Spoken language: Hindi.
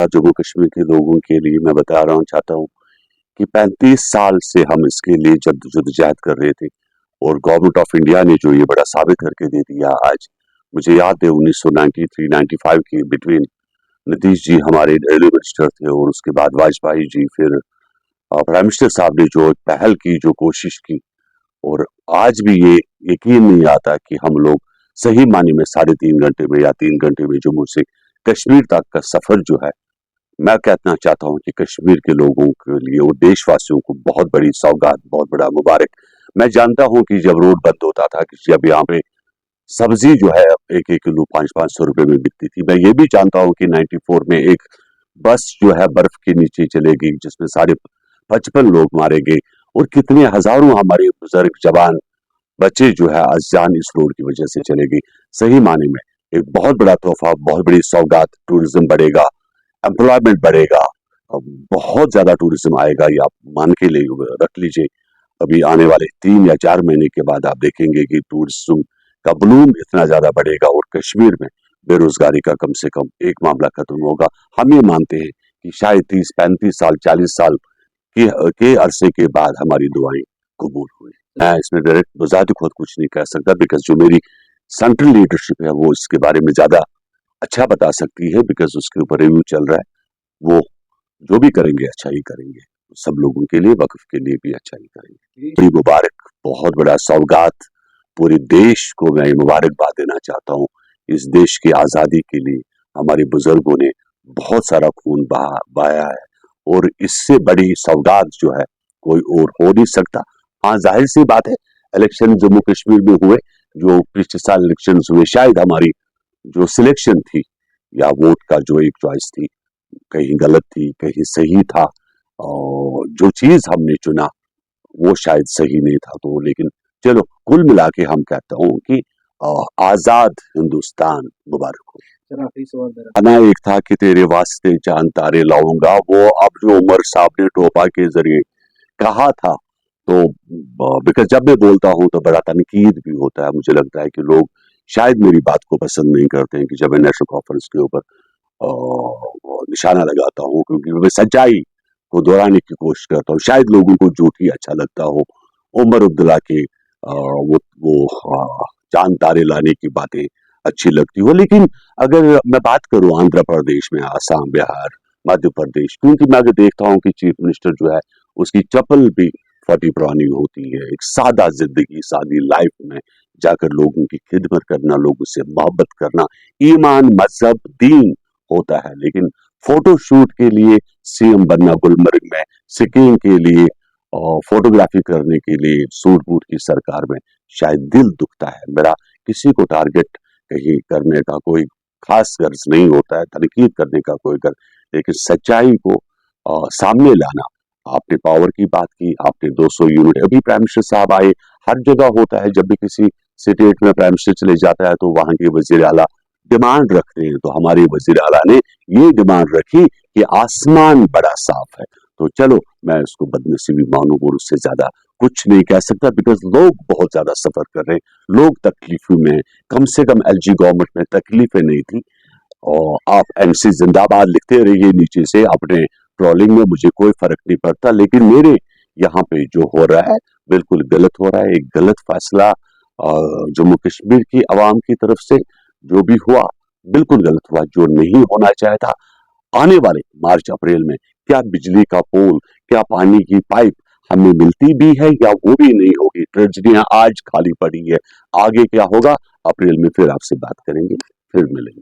जम्मू कश्मीर के लोगों के लिए मैं बता रहा हूँ चाहता हूँ कि 35 साल से हम इसके लिए जद्दोजहद कर रहे थे और गवर्नमेंट ऑफ इंडिया ने जो ये बड़ा साबित करके दे दिया आज। मुझे याद है 1993-95 के बिटवीन नीतीश जी हमारे रेलवे मिनिस्टर थे और उसके बाद वाजपेयी जी, फिर प्राइम मिनिस्टर साहब ने जो पहल की, जो कोशिश की, और आज भी ये यकीन नहीं आता कि हम लोग सही मायने में 3.5 घंटे में या 3 घंटे में जम्मू से कश्मीर तक का सफर जो है, मैं कहना चाहता हूं कि कश्मीर के लोगों के लिए और देशवासियों को बहुत बड़ी सौगात, बहुत बड़ा मुबारक। मैं जानता हूं कि जब रोड बंद होता था कि जब यहाँ पे सब्जी जो है 1-1 किलो 500-500 रुपए में बिकती थी, मैं ये भी जानता हूं कि 94 में एक बस जो है बर्फ के नीचे चलेगी जिसमें 55 लोग मारे गए और कितने हजारों हमारे बुजुर्ग जवान बच्चे जो है अजान इस रोड की वजह से चले गए। सही माने में एक बहुत बड़ा तोहफा, बहुत बड़ी सौगात। टूरिज्म बढ़ेगा, एम्प्लॉयमेंट बढ़ेगा, बहुत ज्यादा टूरिज्म आएगा, ये आप मान के ले रख लीजिए। अभी आने वाले 3 या 4 महीने के बाद आप देखेंगे कि टूरिज्म का ब्लूम इतना ज्यादा बढ़ेगा और कश्मीर में बेरोजगारी का कम से कम एक मामला खत्म होगा। हम ये मानते हैं कि शायद 30-35 साल 40 साल के अरसे के बाद हमारी दुआएं कबूल हुई। मैं इसमें डायरेक्ट बजाते खुद कुछ नहीं कह सकता, बिकॉज जो मेरी सेंट्रल लीडरशिप है वो इसके बारे में ज्यादा अच्छा बता सकती है, बिकॉज उसके ऊपर रिव्यू चल रहा है। वो जो भी करेंगे अच्छा ही करेंगे, सब लोगों के लिए, वक्फ के लिए भी अच्छा ही करेंगे। बड़ी मुबारक, बहुत बड़ा सौगात, पूरे देश को मैं मुबारकबाद देना चाहता हूँ। इस देश की आजादी के लिए हमारे बुजुर्गों ने बहुत सारा खून बहाया है और इससे बड़ी सौगात जो है कोई और हो नहीं सकता। हाँ, जाहिर सी बात है, इलेक्शन जम्मू कश्मीर में हुए, जो पिछले साल इलेक्शन हुए, शायद हमारी जो सिलेक्शन थी या वोट का जो एक चॉइस थी, कहीं गलत थी, कहीं सही था, और जो चीज हमने चुना वो शायद सही नहीं था। तो लेकिन चलो, कुल मिला के हम कहता हूँ कि आजाद हिंदुस्तान मुबारक हो। आखिरी सवाल मेरा गाना एक था कि तेरे वास्ते चांद तारे लाऊंगा, वो अब जो उमर साहब ने टोपा के जरिए कहा था, तो बिकॉज जब मैं बोलता हूँ तो बड़ा तनकीद भी होता है। मुझे लगता है कि लोग शायद मेरी बात को पसंद नहीं करते हैं कि जब मैं नेशनल कॉन्फ्रेंस के ऊपर निशाना लगाता हूँ, क्योंकि मैं सच्चाई को दोहराने की कोशिश करता हूँ। शायद लोगों को झूठी अच्छा लगता हो, उमर अब्दुल्ला के वो चांद तारे लाने की बातें अच्छी लगती हो, लेकिन अगर मैं बात करूं आंध्र प्रदेश में, आसाम, बिहार, मध्य प्रदेश, क्योंकि मैं अगर देखता हूं कि चीफ मिनिस्टर जो है उसकी चप्पल भी फटी पुरानी होती है। एक सादा जिंदगी, सादी लाइफ में जाकर लोगों की खिदमत करना, लोगों से मोहब्बत करना, ईमान, मजहब, दीन होता है। लेकिन फोटो शूट के लिए सीएम बनना, गुलमर्ग में सिक्किम के लिए और फोटोग्राफी करने के लिए सूट बूट की सरकार में, शायद दिल दुखता है मेरा। किसी को टारगेट कहीं करने का कोई खास गर्ज नहीं होता है, तनकीद करने का कोई गर्ज, लेकिन सच्चाई को सामने लाना। आपने पावर की बात की, आपने 200 यूनिट, अभी प्राइम मिनिस्टर साहब आए, हर जगह होता है, जब भी किसी स्टेट में प्राइम मिनिस्टर चले जाता है तो वहां के वजीर आला डिमांड रखते हैं। तो हमारे वजीर आला ने ये डिमांड रखी कि आसमान बड़ा साफ है। तो चलो, मैं इसको बदनसीबी मानूं और उससे ज्यादा कुछ नहीं कह सकता, बिकॉज लोग बहुत ज्यादा सफर कर रहे हैं, लोग तकलीफों में, कम से कम एलजी गवर्नमेंट में तकलीफें नहीं थी। और आप एमसी जिंदाबाद लिखते रहिए नीचे से अपने ट्रोलिंग में, मुझे कोई फर्क नहीं पड़ता, लेकिन मेरे यहाँ पे जो हो रहा है बिल्कुल गलत हो रहा है। एक गलत फैसला जम्मू कश्मीर की आवाम की तरफ से जो भी हुआ बिल्कुल गलत हुआ, जो नहीं होना चाहता। आने वाले मार्च अप्रैल में क्या बिजली का पोल, क्या पानी की पाइप हमें मिलती भी है या वो भी नहीं होगी। ट्रेजरियां आज खाली पड़ी है, आगे क्या होगा अप्रैल में फिर आपसे बात करेंगे, फिर मिलेंगे।